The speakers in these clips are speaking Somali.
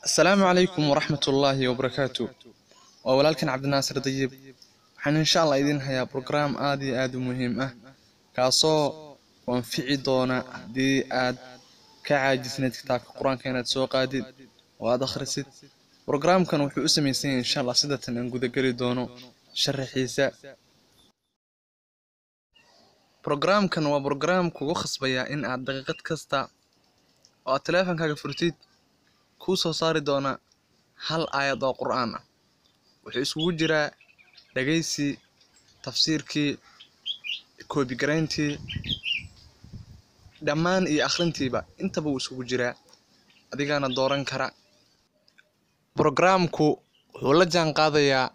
السلام عليكم ورحمة الله وبركاته. وولالكن عبد الناصر طيب. waxaan insha Allah idin hayaa program aad iyo aad u muhiim ah kaasoo wanfici doona hadii aad ka caajisnayd kitaabka Quraanka inaad soo qaadid oo aad akhrisid. Programkan wuxuu u sameeyay insha Allah sidatan aan guda gali doono sharaxiisa. Programkan waa program kugu khasbaya in aad daqiiqad kasta oo taleefankaaga furtid ku soo saari doona hal aayad oo Qur'aan ah. Wuxuu isugu jiraa dhageysi, tafsiirkii, koobi garayntii, dhammaan iyo akhrintiiba intaba uu isugu jiraa adigana dooran kara. Programku wuxuu la jaan qaadayaa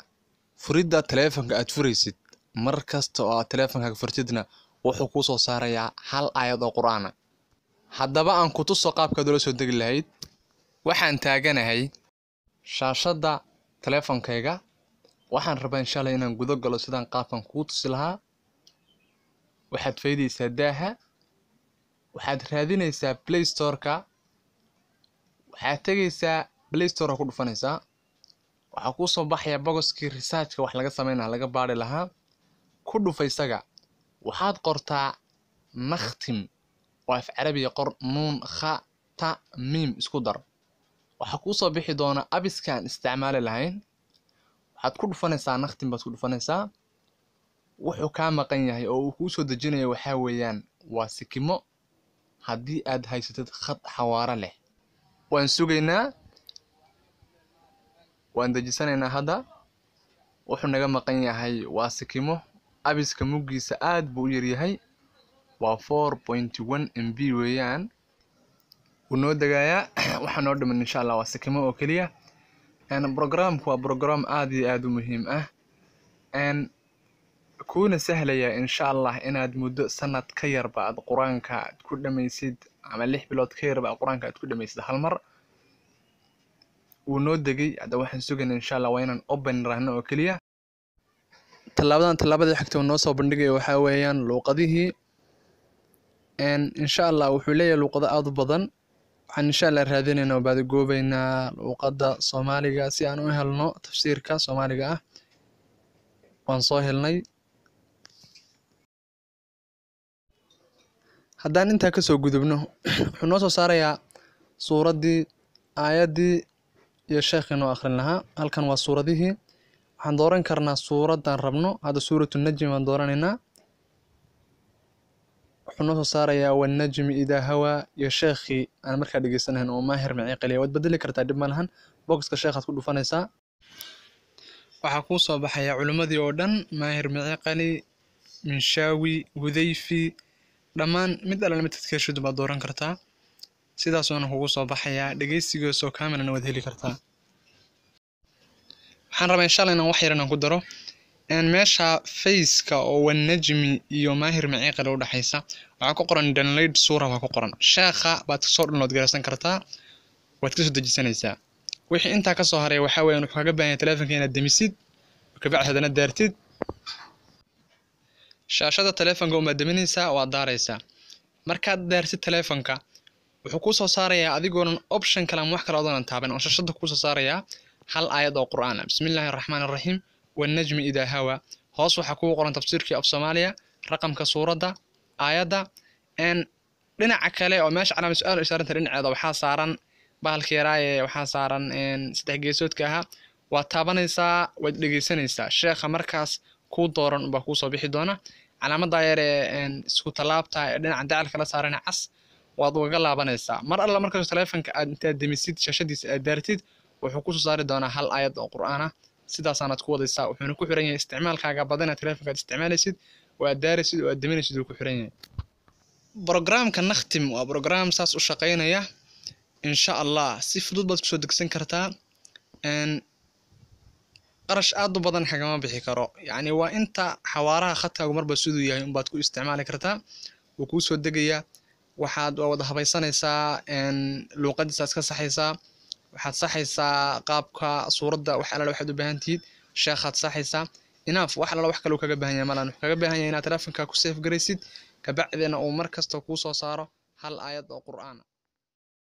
furida taleefanka aad furaysid mar kasta oo aad taleefankaaga furtidna wuxuu ku soo saarayaa hal aayad oo Qur'aan ah. Haddaba aan ku tuso qaabka aad ula soo degi lahayd. Waxaan taaganahay shaashada taleefankayga. waxaan rabaa insha Allah inaan gudo galo sidaan qaabkan ku tusi lahaa. waxaad faydaysaa daaha, waxaad raadinaysaa Play Store-ka, waxaad tagaysaa Play Store ku dhufanaysaa, waxa ku soo baxaya bogoskii research-ka wax laga sameeyay laga baari lahaa. ku dhufaysaga waxaad qortaa nakhtim oo af Carabi qor nuun kha ta mim isku dar. waxa ku soo bixi doona abiskan isticmaali lahayn. waxaad ku dhufanaysaa nakhtim baad ku dhufanaysaa. wuxuu ka maqan yahay oo uu ku soo dejinayo waxa weeyaan waa sikimo haddii aad haysatid khad xawaara leh. waan sugaynaa, waan dejisanaynaa. hadda wuxuu naga maqan yahay waa sikimo. abiska muggiisa aad buu u yar yahay, waa 4.1 MB weeyaan. ونو دقايا وحنو دمن إن شاء الله واسكمه وكليا. أنا برنامج هو برنامج عادي مهم أن كون سهلة يا إن شاء الله إن هاد مدة سنة كير بعد قرآن كاد كل ما يصير عمل ليه بلاد كير بعد قرآن كاد كل ما يصير هالمرة. ونو دقي هذا واحد سجن إن شاء الله وين أوبن رهنا وكليا. طلابنا حكتوا النص وبندقي وحاويان لوقده إن شاء الله وحولي لوقده أض بدن. waxaan insha Allah raadinayna oo baad goobaynaa luqadda Soomaaliga si aan u helno tafsiirka Soomaaliga ah. waan soo helnay. haddaan inta ka soo gudubno wuxuu noo soo saarayaa suuraddii, aayaddii iyo sheekhiina oo akhrin lahaa. halkan waa suuradihii. waxaan dooran karnaa suuraddan rabno. hadda suuratu najm waan dooranaynaa. wuxuu soo saarayaa wan najmi idaa hawaa iyo sheekhi aan markaa dhageysanayn oo maahir maciiqaliya. waad bedeli kartaa dib ma lahan. boxka sheekhaad ku dhufanaysaa. waxaa kuu soo baxaya culimmadii oo dhan: maahir maciiqali, minshaawi, hudayfi, dhammaan mid alla mid tadkeeshid baad dooran kartaa. sidaasuna kugu soo baxaya dhageysigiisa oo kaamilana waad heli kartaa. waxaan rabaa insha Allah inaan wax yar aan ku daro meesha face-ka oo wan najmi iyo maahir maciiqali u dhaxaysa waxa ku qoran download suura waa ku qoran. sheekha baad soo download garaysan kartaa, waad ka soo dejisanaysaa. wixii inta ka soo haray waxa weeyaan wuxuu kaga baahan yahay taleefanka inaad demisid ka bacdi hadana daartid. shaashada taleefanka uma deminaysaa waa daaraysaa. markaad daartid taleefanka wuxuu ku soo saarayaa adigoon option kale ama wax kale oo taaban oo shaashada ku soo saarayaa hal aayad oo Qur'aan ah. bismillaahir rahmaanir rahiim. wan najmi idaa hawa. hoos waxa ku qoran tafsiirkii af Soomaaliya, raqamka suuradda, aayadda. dhinaca kale oo meesha calaamad su'aal isaarantaa dhinaceeda waxaa saaran bahalka yaraaye waxaa saaran saddex geesoodka aha. waa taabanaysaa, waad dhageysanaysaa. sheekha markaas ku dooran baa ku soo bixi doona. calaamadda yar ee isku talaabta ee dhinaca dacalka la saaran cas waad uga laabanaysaa. mar alla markaas taleefanka aad inta demisid shaashadiisa aad daartid wuxuu ku soo saari doonaa hal aayad oo Qur'aan ah. sidaas aad ku wadaysaa. wuxuuna ku xiran yahay isticmaalkaaga badan ee taleefanka aad isticmaalaysid oo aad daaraysid oo aad deminaysid uu ku xiran yahay. برنامج نختم وبرنامج ساس وشقينيا إن شاء الله si fudud baad ku soo degsan kartaa. qarash aad u badan xagama bixi karo. yani waa inta xawaaraha khadkaagu marba siduu yahay baad ku isticmaali kartaa. wuu ku soo degayaa. waxaad wada habaysanaysaa luqadiisa iska saxaysaa. waxaad saxaysaa qaabka suuradda wax alla waxaad u baahan tihiin. sheekhaad saxaysaa. inaaf wax alla wax kale uu kaga baahan yahay malan. wuxuu kaga baahan yahay inaad taleefanka ku save garaysid kabacdina uu mar kasta ku soo saaro hal aayad oo Qur'aan ah.